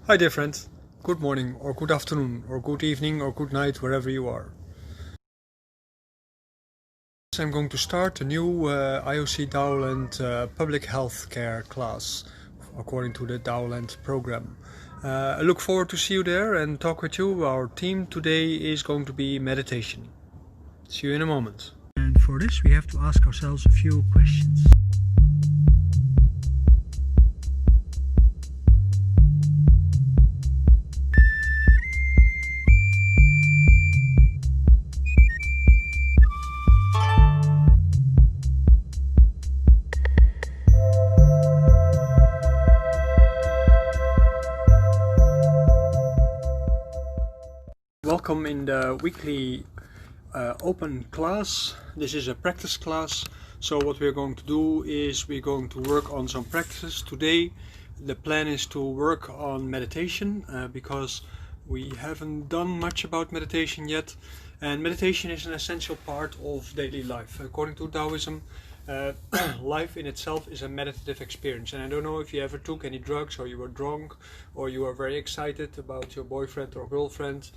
Hi dear friends, good morning or good afternoon or good evening or good night wherever you are. I'm going to start a new IOC Daoland public health care class according to the Daoland program. I look forward to see you there and talk with you. Our theme today is going to be meditation. See you in a moment. And for this we have to ask ourselves a few questions. Welcome in the weekly open class. This is a practice class, so what we're going to do is we're going to work on some practices. Today the plan is to work on meditation because we haven't done much about meditation yet, and meditation is an essential part of daily life. According to Taoism, life in itself is a meditative experience, and I don't know if you ever took any drugs, or you were drunk, or you were very excited about your boyfriend or girlfriend,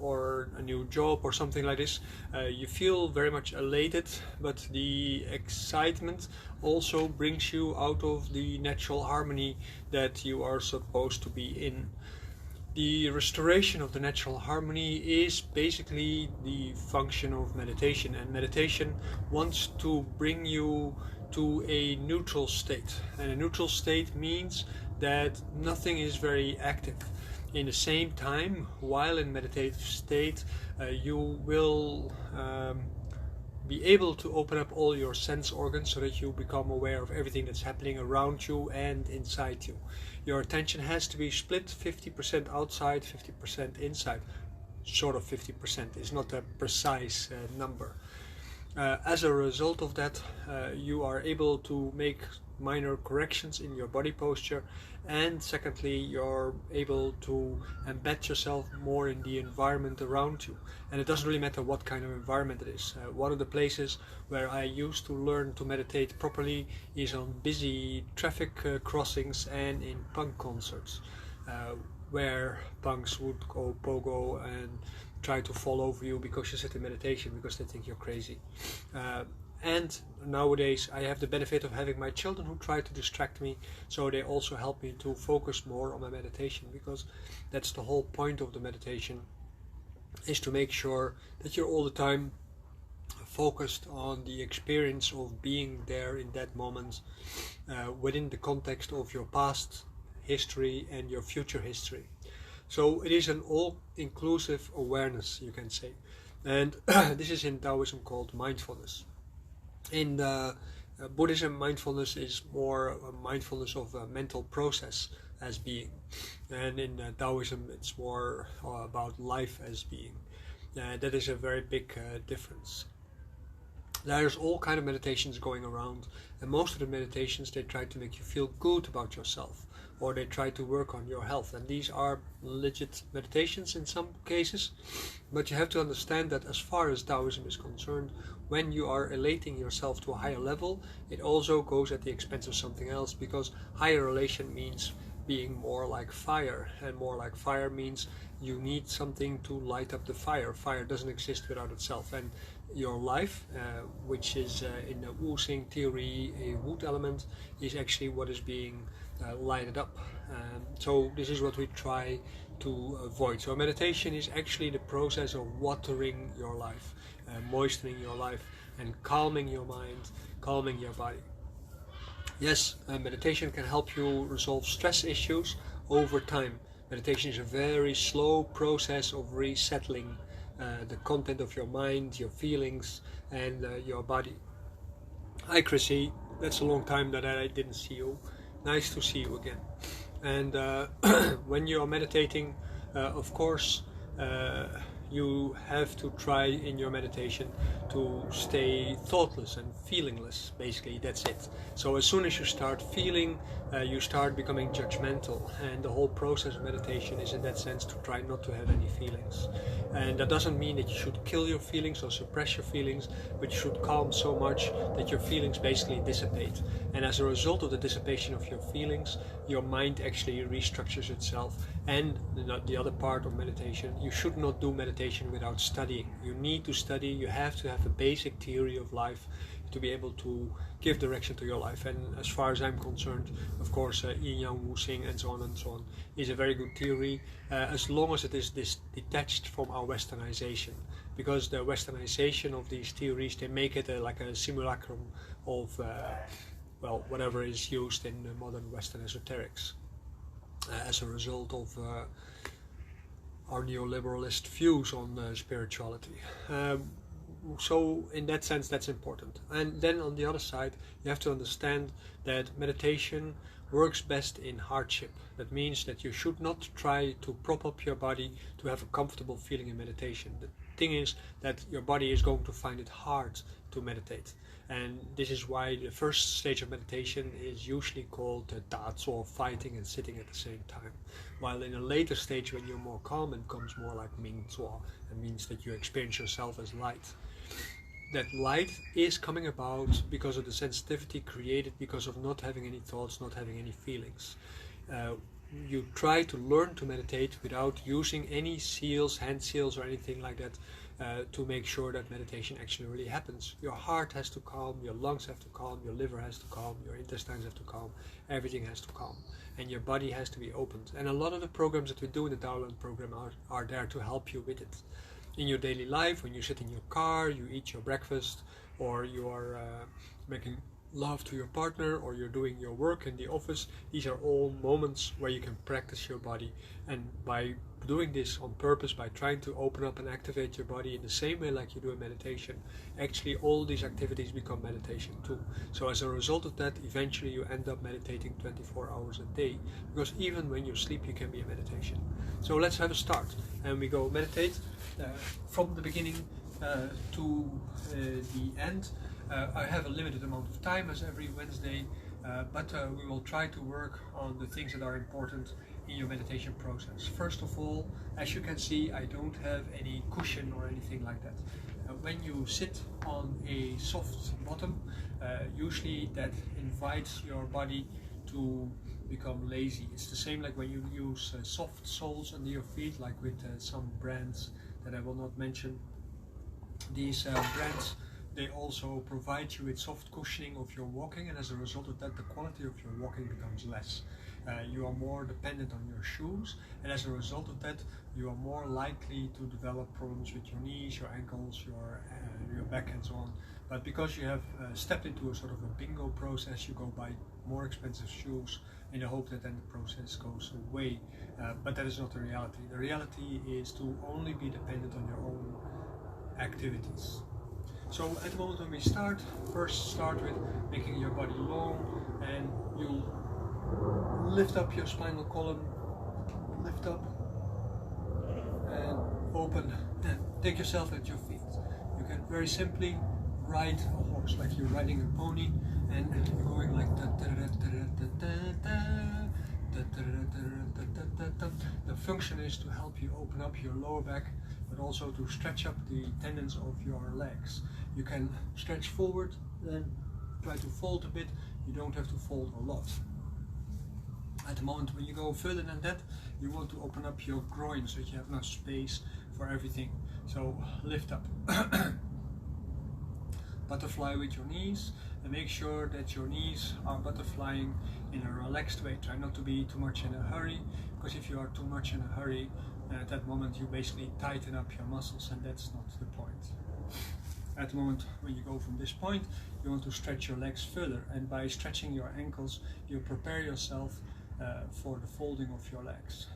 or a new job or something like this. You feel very much elated, but the excitement also brings you out of the natural harmony that you are supposed to be in. The restoration of the natural harmony is basically the function of meditation, and meditation wants to bring you to a neutral state. And a neutral state means that nothing is very active. In the same time, while in meditative state, you will be able to open up all your sense organs so that you become aware of everything that's happening around you and inside you. Your attention has to be split 50% outside, 50% inside. Sort of 50% is not a precise number. As a result of that, you are able to make minor corrections in your body posture, and secondly, you're able to embed yourself more in the environment around you. And it doesn't really matter what kind of environment it is. One of the places where I used to learn to meditate properly is on busy traffic crossings and in punk concerts, where punks would go pogo and try to fall over you because you sit in meditation, because they think you're crazy. And nowadays I have the benefit of having my children who try to distract me, so they also help me to focus more on my meditation, because that's the whole point of the meditation, is to make sure that you're all the time focused on the experience of being there in that moment, within the context of your past history and your future history. So it is an all-inclusive awareness, you can say, and this is in Taoism called mindfulness. In Buddhism, mindfulness is more a mindfulness of a mental process as being, and in Taoism it's more about life as being. That is a very big difference. There's all kind of meditations going around, and most of the meditations, they try to make you feel good about yourself, or they try to work on your health, and these are legit meditations in some cases. But you have to understand that as far as Taoism is concerned, when you are elating yourself to a higher level, it also goes at the expense of something else, because higher elation means being more like fire, and more like fire means you need something to light up the fire. Fire doesn't exist without itself, and your life, which is in the Wu Xing theory a wood element, is actually what is being lighted up. So this is what we try to avoid. So meditation is actually the process of watering your life, moistening your life, and calming your mind, calming your body. Yes, meditation can help you resolve stress issues over time. Meditation is a very slow process of resettling the content of your mind, your feelings, and your body. Hi Chrissy, that's a long time that I didn't see you. Nice to see you again. And when you are meditating, of course, you have to try in your meditation to stay thoughtless and feelingless. Basically, that's it. So as soon as you start feeling, you start becoming judgmental, and the whole process of meditation is in that sense to try not to have any feelings. And that doesn't mean that you should kill your feelings or suppress your feelings, but you should calm so much that your feelings basically dissipate. And as a result of the dissipation of your feelings, your mind actually restructures itself. And the other part of meditation, you should not do meditation without studying. You need to study, you have to have a basic theory of life to be able to give direction to your life. And as far as I'm concerned, of course, Yin Yang Wu Xing and so on is a very good theory, as long as it is detached from our westernization. Because the westernization of these theories, they make it like a simulacrum of well, whatever is used in modern Western esoterics, as a result of our neoliberalist views on spirituality. So in that sense, that's important. And then on the other side, you have to understand that meditation works best in hardship. That means that you should not try to prop up your body to have a comfortable feeling in meditation. The thing is that your body is going to find it hard to meditate. And this is why the first stage of meditation is usually called daoist, or fighting and sitting at the same time. While in a later stage, when you're more calm, it becomes more like mingzuo. It means that you experience yourself as light. That light is coming about because of the sensitivity created because of not having any thoughts, not having any feelings. You try to learn to meditate without using any seals, hand seals or anything like that, to make sure that meditation actually really happens. Your heart has to calm, your lungs have to calm, your liver has to calm, your intestines have to calm, everything has to calm, and your body has to be opened. And a lot of the programs that we do in the Daoland program are there to help you with it. In your daily life, when you sit in your car, you eat your breakfast, or you are making love to your partner, or you're doing your work in the office, these are all moments where you can practice your body. And by doing this on purpose, by trying to open up and activate your body in the same way like you do in meditation, actually all these activities become meditation too. So as a result of that, eventually you end up meditating 24 hours a day, because even when you sleep you can be in meditation. So let's have a start, and we go meditate from the beginning to the end. I have a limited amount of time as every Wednesday, but we will try to work on the things that are important in your meditation process. First of all, as you can see, I don't have any cushion or anything like that. When you sit on a soft bottom, usually that invites your body to become lazy. It's the same like when you use soft soles under your feet, like with some brands that I will not mention. These brands, they also provide you with soft cushioning of your walking, and as a result of that, the quality of your walking becomes less. You are more dependent on your shoes, and as a result of that, you are more likely to develop problems with your knees, your ankles, your back, and so on. But because you have stepped into a sort of a bingo process, you go buy more expensive shoes in the hope that then the process goes away. But that is not the reality. The reality is to only be dependent on your own activities. So at the moment when we start, first start with making your body long, and you'll lift up your spinal column, lift up and open, and take yourself at your feet. You can very simply ride a horse like you're riding a pony, and you're going like the function is to help you open up your lower back, but also to stretch up the tendons of your legs. You can stretch forward, then try to fold a bit. You don't have to fold a lot. At the moment when you go further than that, you want to open up your groin so that you have enough space for everything. So lift up. Butterfly with your knees, and make sure that your knees are butterflying in a relaxed way. Try not to be too much in a hurry, because if you are too much in a hurry, at that moment you basically tighten up your muscles, and that's not the point. At the moment when you go from this point, you want to stretch your legs further, and by stretching your ankles you prepare yourself for the folding of your legs.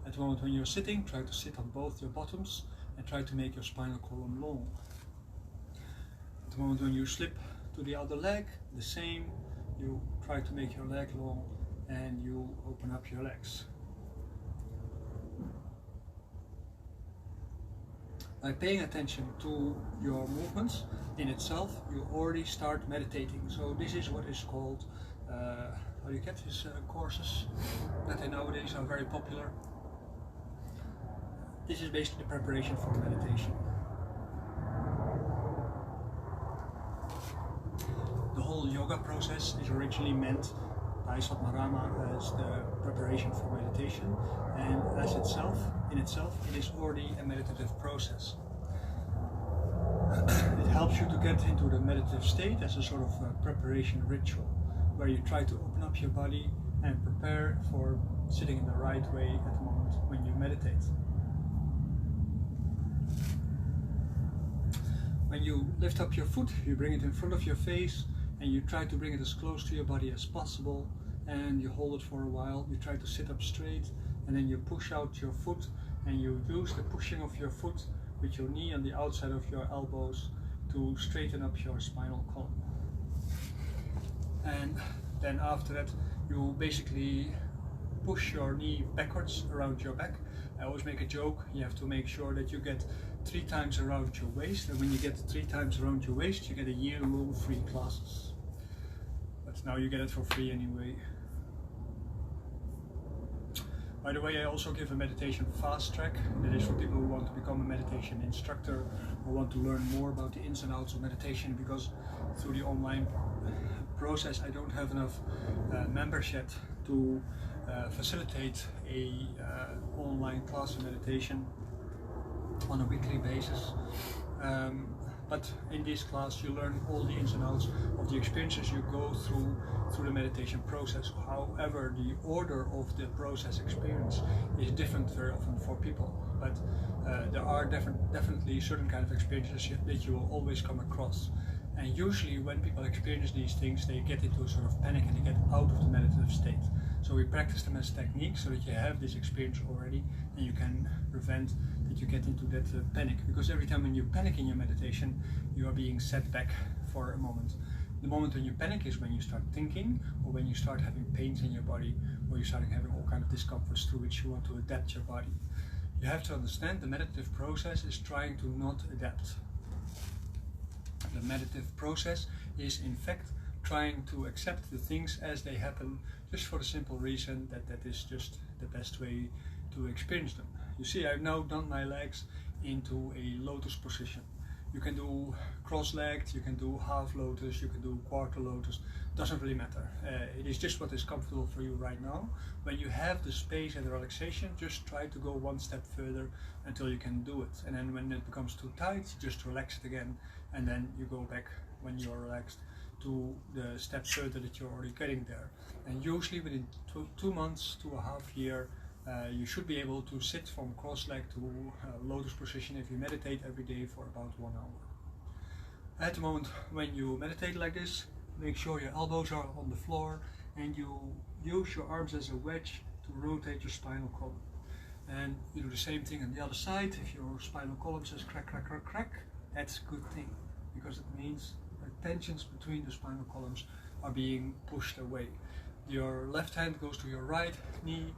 At the moment when you're sitting, try to sit on both your bottoms and try to make your spinal column long. At the moment when you slip to the other leg, the same, you try to make your leg long and you open up your legs. By paying attention to your movements in itself, you already start meditating. So this is what is called, how do you get these courses that nowadays are very popular. This is basically the preparation for meditation. The whole yoga process is originally meant by Satmarama as the preparation for meditation, and in itself, it is already a meditative process. It helps you to get into the meditative state as a sort of preparation ritual, where you try to open up your body and prepare for sitting in the right way at the moment when you meditate. When you lift up your foot, you bring it in front of your face, and you try to bring it as close to your body as possible, and you hold it for a while. You try to sit up straight, and then you push out your foot, and you use the pushing of your foot with your knee on the outside of your elbows to straighten up your spinal column. And then after that, you basically push your knee backwards around your back. I always make a joke, you have to make sure that you get 3 times around your waist, and when you get 3 times around your waist, you get a year-long free classes. But now you get it for free anyway. By the way, I also give a meditation fast track. That is for people who want to become a meditation instructor or want to learn more about the ins and outs of meditation, because through the online process I don't have enough members yet to facilitate a online class of meditation on a weekly basis. But in this class you learn all the ins and outs of the experiences you go through the meditation process. However, the order of the process experience is different very often for people, but there are definitely certain kind of experiences that you will always come across. And usually when people experience these things, they get into a sort of panic and they get out of the meditative state. So we practice them as techniques so that you have this experience already, and you can prevent that you get into that panic. Because every time when you panic in your meditation, you are being set back for a moment. The moment when you panic is when you start thinking, or when you start having pains in your body, or you start having all kinds of discomforts through which you want to adapt your body. You have to understand the meditative process is trying to not adapt. The meditative process is in fact trying to accept the things as they happen, just for the simple reason that that is just the best way to experience them. You see, I've now done my legs into a lotus position. You can do cross-legged, you can do half lotus, you can do quarter lotus, doesn't really matter. It is just what is comfortable for you right now. When you have the space and the relaxation, just try to go one step further until you can do it. And then when it becomes too tight, just relax it again, and then you go back when you're relaxed to the step further that you're already getting there. And usually within 2 months to a half year, you should be able to sit from cross-leg to lotus position if you meditate every day for about 1 hour. At the moment when you meditate like this, make sure your elbows are on the floor and you use your arms as a wedge to rotate your spinal column. And you do the same thing on the other side. If your spinal column says crack, crack, crack, crack, that's a good thing, because it means the tensions between the spinal columns are being pushed away. Your left hand goes to your right knee,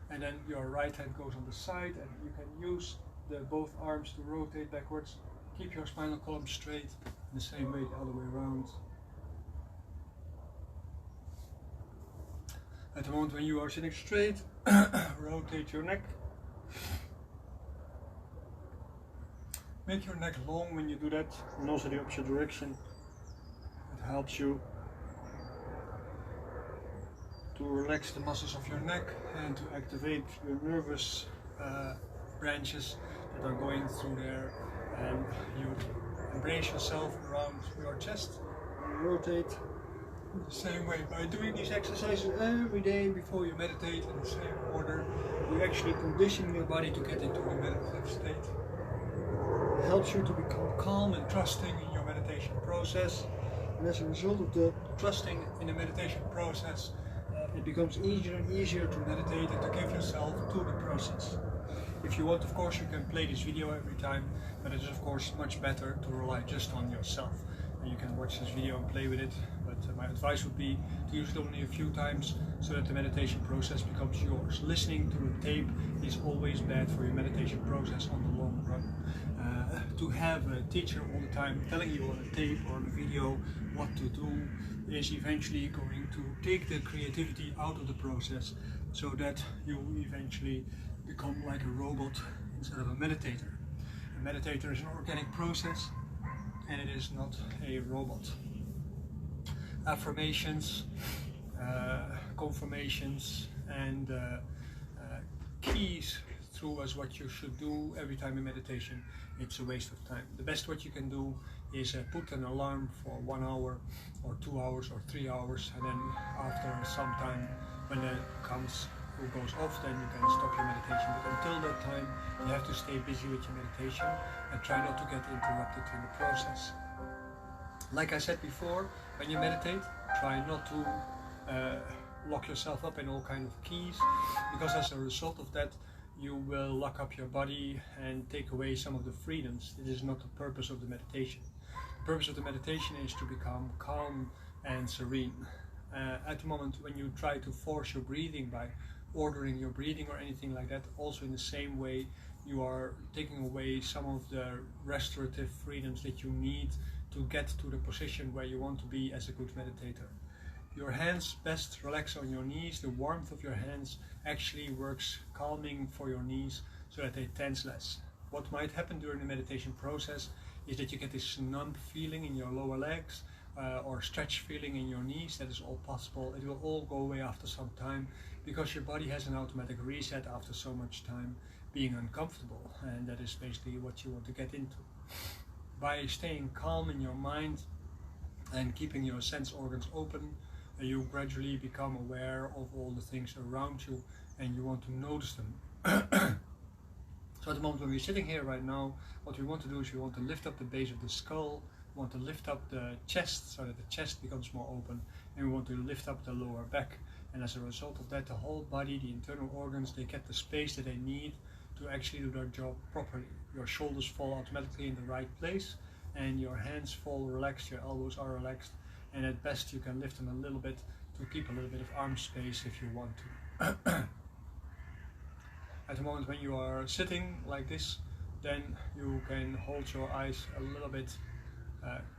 and then your right hand goes on the side, and you can use both arms to rotate backwards. Keep your spinal column straight in the same way the other way around. At the moment when you are sitting straight, rotate your neck. Make your neck long when you do that, and also the opposite direction. It helps you to relax the muscles of your neck and to activate your nervous branches that are going through there, and you embrace yourself around your chest. You rotate in the same way. By doing these exercises every day before you meditate in the same order, you actually condition your body to get into a meditative state. It helps you to become calm and trusting in your meditation process, and as a result of the trusting in the meditation process, it becomes easier and easier to meditate and to give yourself to the process. If you want, of course, you can play this video every time, but it is of course much better to rely just on yourself. And you can watch this video and play with it, but my advice would be to use it only a few times so that the meditation process becomes yours. Listening to the tape is always bad for your meditation process on the long run. to have a teacher all the time telling you on a tape or on a video what to do is eventually going to take the creativity out of the process, so that you eventually become like a robot instead of a meditator. A meditator is an organic process and it is not a robot. Affirmations, confirmations and keys through as what you should do every time in meditation. It's a waste of time. The best what you can do is put an alarm for 1 hour or 2 hours or 3 hours, and then after some time when it comes or goes off, then you can stop your meditation. But until that time you have to stay busy with your meditation and try not to get interrupted in the process. Like I said before, when you meditate, try not to lock yourself up in all kinds of keys, because as a result of that you will lock up your body and take away some of the freedoms. This is not the purpose of the meditation. The purpose of the meditation is to become calm and serene. At the moment when you try to force your breathing by ordering your breathing or anything like that, also in the same way you are taking away some of the restorative freedoms that you need to get to the position where you want to be as a good meditator. Your hands best relax on your knees. The warmth of your hands actually works calming for your knees so that they tense less. What might happen during the meditation process is that you get this numb feeling in your lower legs or stretch feeling in your knees. That is all possible. It will all go away after some time, because your body has an automatic reset after so much time being uncomfortable, and that is basically what you want to get into. By staying calm in your mind and keeping your sense organs open, you gradually become aware of all the things around you and you want to notice them. So at the moment when we're sitting here right now, what we want to do is we want to lift up the base of the skull, we want to lift up the chest so that the chest becomes more open, and we want to lift up the lower back. And as a result of that, the whole body, the internal organs, they get the space that they need to actually do their job properly. Your shoulders fall automatically in the right place and your hands fall relaxed, your elbows are relaxed, and at best you can lift them a little bit to keep a little bit of arm space if you want to. At the moment when you are sitting like this, then you can hold your eyes a little bit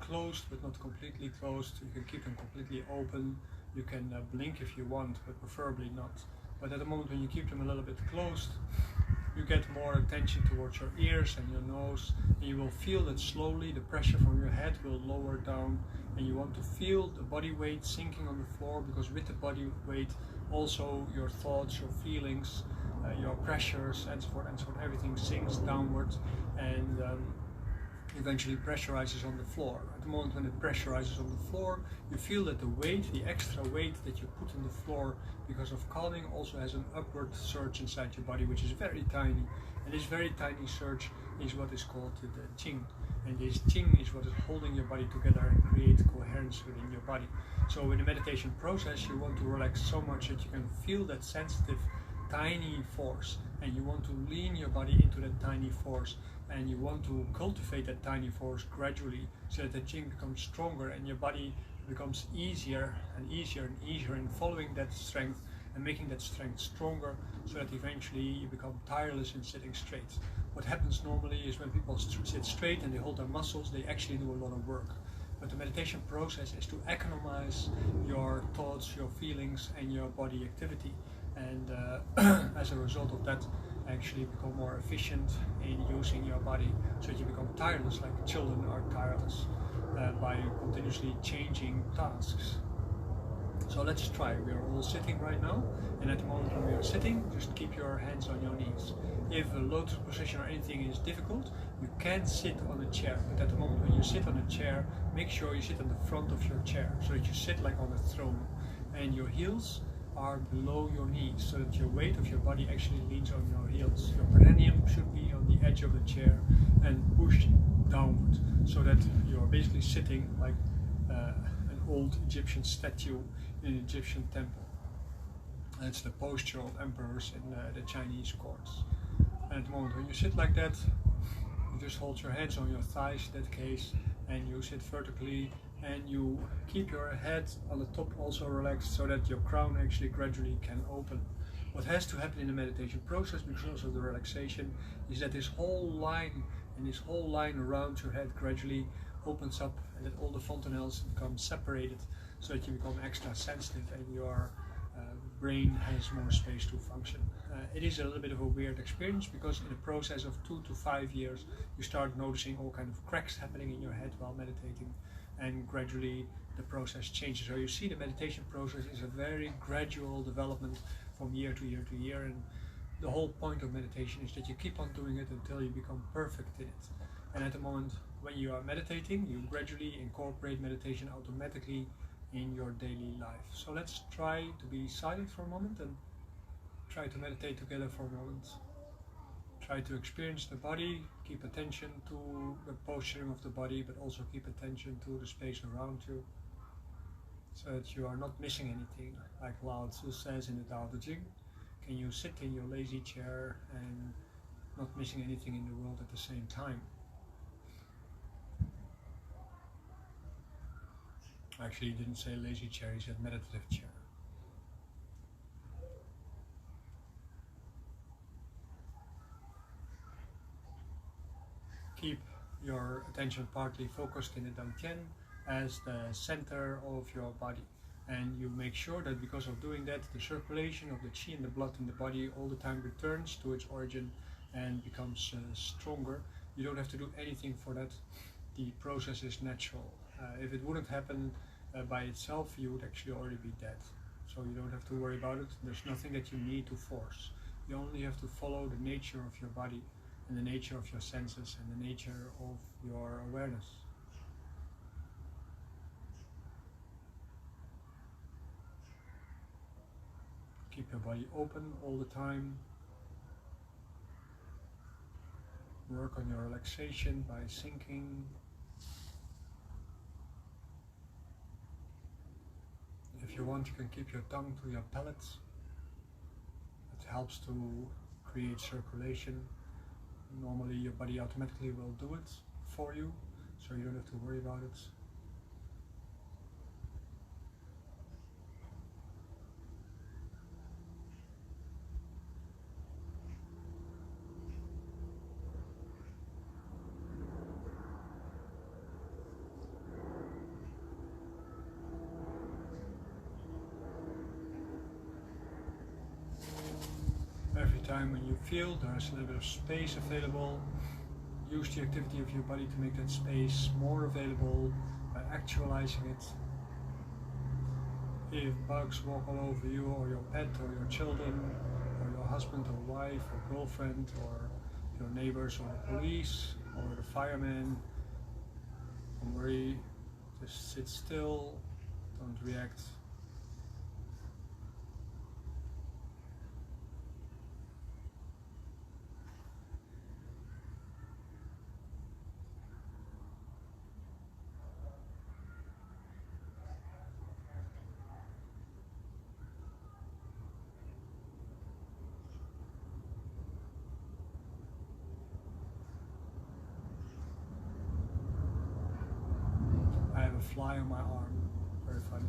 closed, but not completely closed. You can keep them completely open. You can blink if you want, but preferably not. But at the moment when you keep them a little bit closed, you get more attention towards your ears and your nose, and you will feel that slowly the pressure from your head will lower down, and you want to feel the body weight sinking on the floor, because with the body weight also your thoughts, your feelings, your pressures and so forth, everything sinks downwards and eventually pressurizes on the floor. At the moment when it pressurizes on the floor, you feel that the weight, the extra weight that you put on the floor because of calming, also has an upward surge inside your body, which is very tiny. And this very tiny surge is what is called the Qing. And this Qing is what is holding your body together and create coherence within your body. So in the meditation process, you want to relax so much that you can feel that sensitive tiny force, and you want to lean your body into that tiny force, and you want to cultivate that tiny force gradually so that the Qing becomes stronger and your body becomes easier and easier and easier in following that strength and making that strength stronger, so that eventually you become tireless in sitting straight. What happens normally is when people sit straight and they hold their muscles, they actually do a lot of work. But the meditation process is to economize your thoughts, your feelings and your body activity, and as a result of that actually become more efficient in using your body, so that you become tireless like children are tireless by continuously changing tasks. So let's try. We are all sitting right now, and at the moment when we are sitting, just keep your hands on your knees. If a lotus position or anything is difficult, you can sit on a chair, but at the moment when you sit on a chair, make sure you sit on the front of your chair, so that you sit like on a throne, and your heels are below your knees, so that your weight of your body actually leans on your heels. Your perineum should be on the edge of the chair and pushed downward, so that you're basically sitting like an old Egyptian statue in an Egyptian temple. That's the posture of emperors in the Chinese courts. And at the moment when you sit like that, you just hold your hands on your thighs in that case, and you sit vertically, and you keep your head on the top also relaxed, so that your crown actually gradually can open. What has to happen in the meditation process, because of the relaxation, is that this whole line and this whole line around your head gradually opens up, and that all the fontanelles become separated, so that you become extra sensitive and your brain has more space to function. It is a little bit of a weird experience, because in the process of 2 to 5 years you start noticing all kind of cracks happening in your head while meditating, and gradually the process changes. So you see, the meditation process is a very gradual development from year to year to year, and the whole point of meditation is that you keep on doing it until you become perfect in it. And at the moment when you are meditating, you gradually incorporate meditation automatically in your daily life. So let's try to be silent for a moment and try to meditate together for a moment. Try to experience the body, keep attention to the posturing of the body, but also keep attention to the space around you, so that you are not missing anything. Like Lao Tzu says in the Tao Te Ching, can you sit in your lazy chair and not missing anything in the world at the same time? Actually, he didn't say lazy chair, he said meditative chair. Keep your attention partly focused in the Dantian as the center of your body. And you make sure that because of doing that, the circulation of the qi and the blood in the body all the time returns to its origin and becomes stronger. You don't have to do anything for that. The process is natural. If it wouldn't happen by itself, you would actually already be dead. So you don't have to worry about it. There's nothing that you need to force. You only have to follow the nature of your body and the nature of your senses and the nature of your awareness. Keep your body open all the time. Work on your relaxation by sinking. If you want, you can keep your tongue to your palate. It helps to create circulation. Normally your body automatically will do it for you, so you don't have to worry about it. Every time when you feel there's a little bit of space available, use the activity of your body to make that space more available by actualizing it. If bugs walk all over you, or your pet, or your children, or your husband or wife or girlfriend, or your neighbors or the police or the fireman, don't worry, just sit still, don't react. I have a fly on my arm, very funny.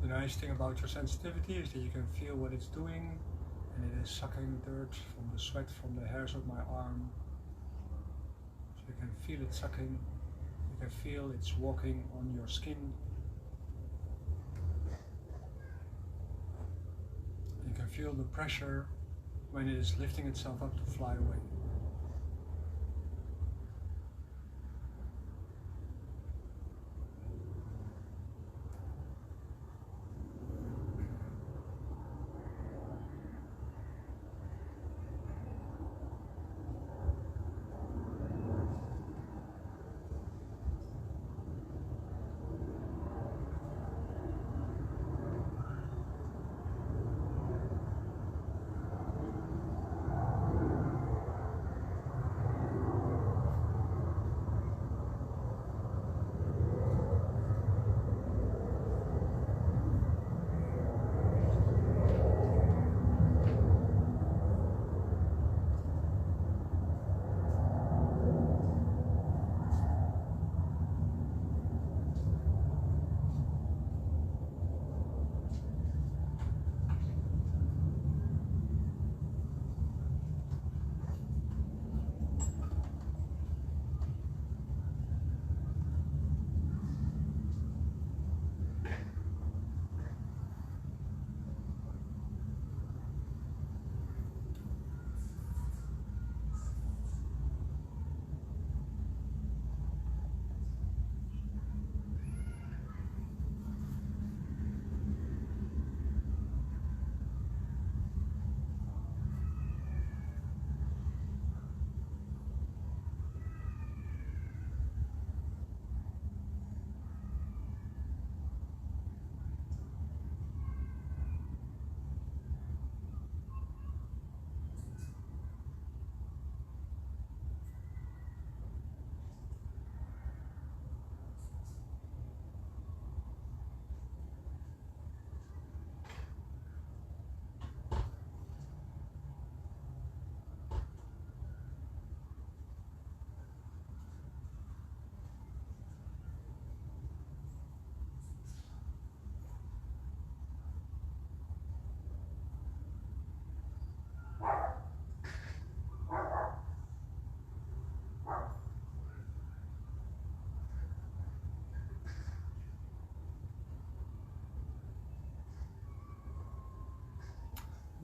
The nice thing about your sensitivity is that you can feel what it's doing, and it is sucking dirt from the sweat from the hairs of my arm. So you can feel it sucking, you can feel it's walking on your skin. You can feel the pressure when it is lifting itself up to fly away.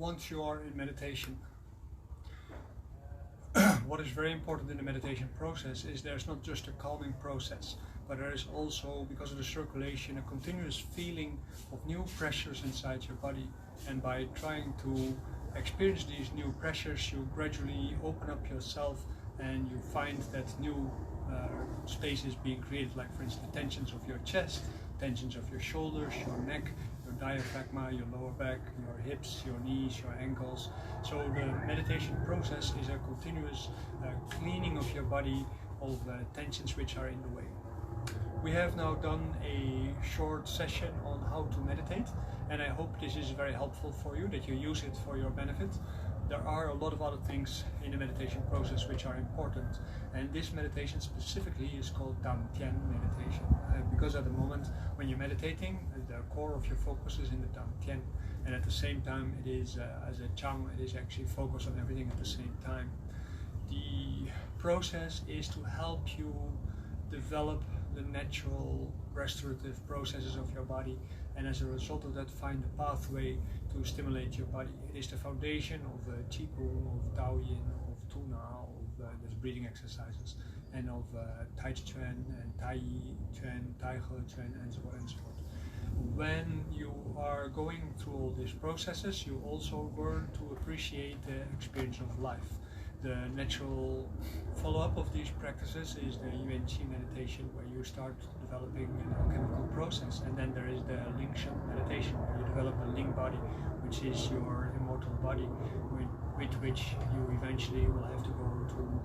once you are in meditation, what is very important in the meditation process is there's not just a calming process, but there is also, because of the circulation, a continuous feeling of new pressures inside your body. And by trying to experience these new pressures, you gradually open up yourself and you find that new spaces being created, like for instance the tensions of your chest, tensions of your shoulders, your neck, your diaphragm, your lower back, your hips, your knees, your ankles. So the meditation process is a continuous cleaning of your body of tensions which are in the way. We have now done a short session on how to meditate, and I hope this is very helpful for you, that you use it for your benefit. There are a lot of other things in the meditation process which are important, and this meditation specifically is called Dantian meditation, because at the moment when you're meditating, the core of your focus is in the Dantian, and at the same time it is, as a Chang, it is actually focused on everything at the same time. The process is to help you develop the natural restorative processes of your body, and as a result of that find a pathway to stimulate your body. It is the foundation of Qigong, of Daoyin, of Tuna, of the breathing exercises, and of Tai Chi Chuan and Tai Yi Chuan, Tai He Chuan, and so on and so forth. When you are going through all these processes, you also learn to appreciate the experience of life. The natural follow-up of these practices is the Unc meditation, where you start developing an alchemical process, and then there is the Lingshan meditation, where you develop a Ling body, which is your immortal body, with which you eventually will have to go to,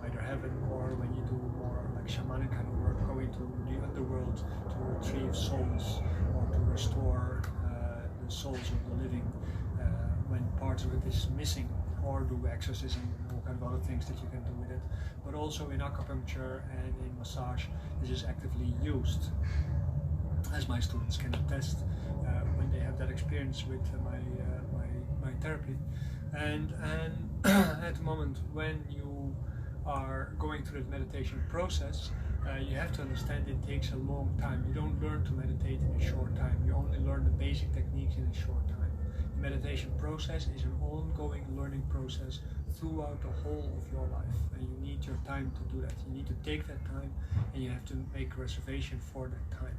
either heaven, or when you do more like shamanic kind of work, going to the underworld to retrieve souls or to restore the souls of the living when part of it is missing, or do exorcism and all kind of other things that you can do with it. But also in acupuncture and in massage, this is actively used, as my students can attest when they have that experience with my therapy. And at the moment when you are going through the meditation process, you have to understand it takes a long time. You don't learn to meditate in a short time. You only learn the basic techniques in a short time. The meditation process is an ongoing learning process throughout the whole of your life, and you need your time to do that. You need to take that time, and you have to make a reservation for that time.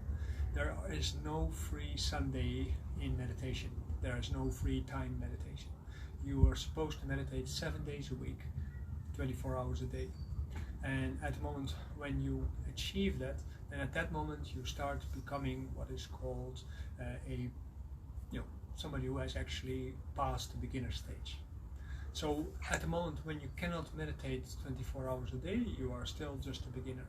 There is no free Sunday in meditation. There is no free time meditation. You are supposed to meditate 7 days a week, 24 hours a day. And at the moment when you achieve that, then at that moment you start becoming what is called somebody who has actually passed the beginner stage. So at the moment when you cannot meditate 24 hours a day, you are still just a beginner.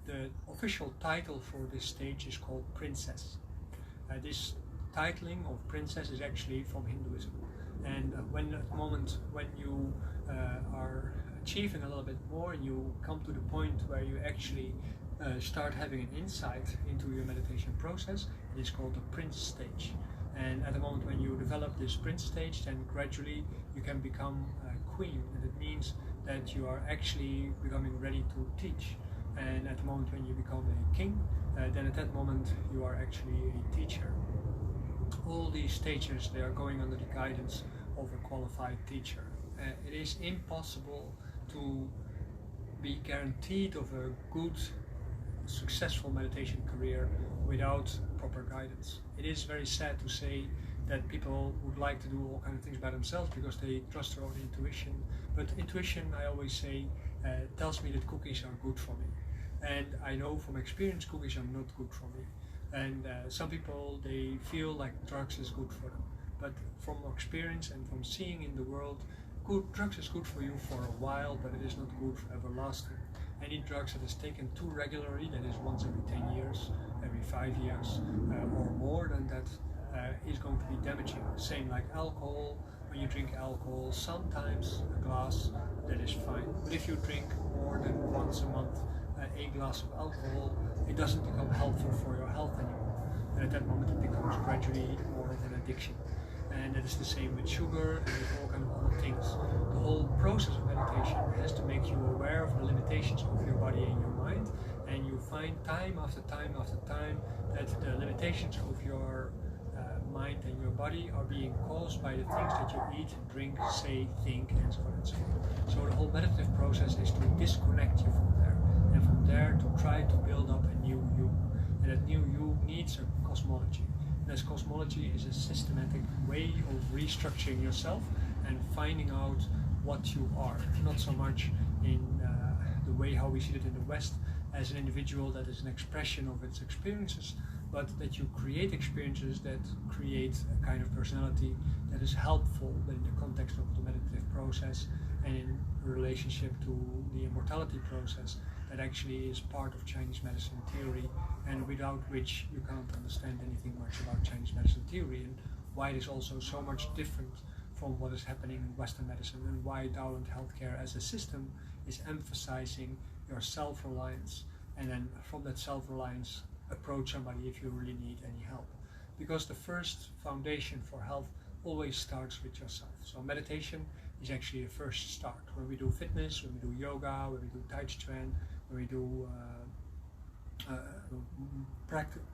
The official title for this stage is called princess. This titling of princess is actually from Hinduism. And at the moment when you are achieving a little bit more, and you come to the point where you actually start having an insight into your meditation process, it is called the prince stage. And at the moment when you develop this prince stage, then gradually you can become a queen, and it means that you are actually becoming ready to teach. And at the moment when you become a king, then at that moment you are actually a teacher. All these stages, they are going under the guidance of a qualified teacher. It is impossible to be guaranteed of a good, successful meditation career without proper guidance. It is very sad to say that people would like to do all kinds of things by themselves because they trust their own intuition. But intuition, I always say, tells me that cookies are good for me. And I know from experience cookies are not good for me. And some people, they feel like drugs is good for them. But from experience and from seeing in the world, drugs is good for you for a while, but it is not good for everlasting. Any drugs that is taken too regularly, that is once every 10 years, every 5 years, or more than that, is going to be damaging. Same like alcohol. When you drink alcohol, sometimes a glass, that is fine. But if you drink more than once a month a glass of alcohol, it doesn't become helpful for your health anymore. And at that moment it becomes gradually more of an addiction. And that is the same with sugar and with all kinds of other things. The whole process of meditation has to make you aware of the limitations of your body and your mind, and you find time after time after time that the limitations of your mind and your body are being caused by the things that you eat, drink, say, think, and so on and so on. So the whole meditative process is to disconnect you from there, and from there to try to build up a new you. And that new you needs a cosmology. And this cosmology is a systematic way of restructuring yourself and finding out what you are, not so much in the way how we see it in the West as an individual that is an expression of its experiences, but that you create experiences that create a kind of personality that is helpful in the context of the meditative process and in relationship to the immortality process that actually is part of Chinese medicine theory, and without which you can't understand anything much about Chinese medicine theory, and why it is also so much different from what is happening in Western medicine, and why Daoland healthcare as a system is emphasizing your self-reliance, and then from that self-reliance approach somebody if you really need any help. Because the first foundation for health always starts with yourself. So meditation is actually a first start. When we do fitness, when we do yoga, when we do Tai Chi Chuan, when we do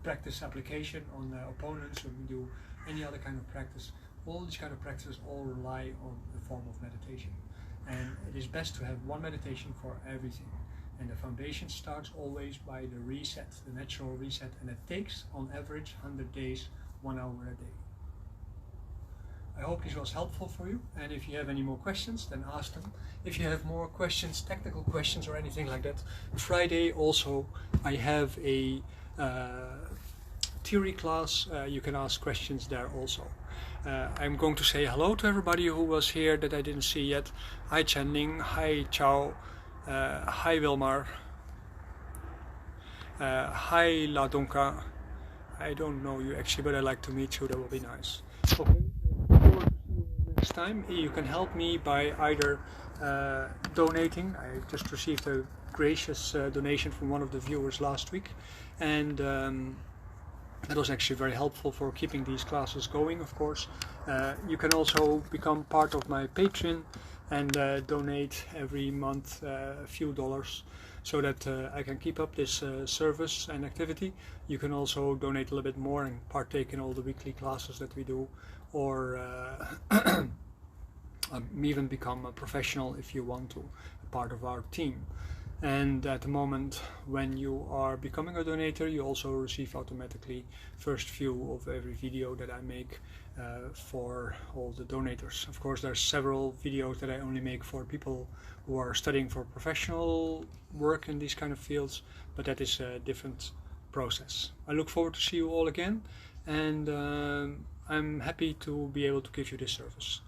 practice application on opponents, when we do any other kind of practice, all these kind of practices all rely on a form of meditation. And it is best to have one meditation for everything. And the foundation starts always by the reset, the natural reset, and it takes on average 100 days, 1 hour a day. I hope this was helpful for you, and if you have any more questions, then ask them. If you have more questions, technical questions or anything like that, Friday also I have a theory class. You can ask questions there also. I'm going to say hello to everybody who was here that I didn't see yet. Hi Channing, hi Chao, hi Wilmar, hi La Donka. I don't know you actually, but I'd like to meet you, that will be nice. Okay, next time you can help me by either donating. I just received a gracious donation from one of the viewers last week, and that was actually very helpful for keeping these classes going, of course. You can also become part of my Patreon and donate every month a few dollars so that I can keep up this service and activity. You can also donate a little bit more and partake in all the weekly classes that we do, or even become a professional if you want to, a part of our team. And at the moment when you are becoming a donator, you also receive automatically first view of every video that I make for all the donators. Of course, there's several videos that I only make for people who are studying for professional work in these kind of fields, but that is a different process. I look forward to see you all again, and I'm happy to be able to give you this service.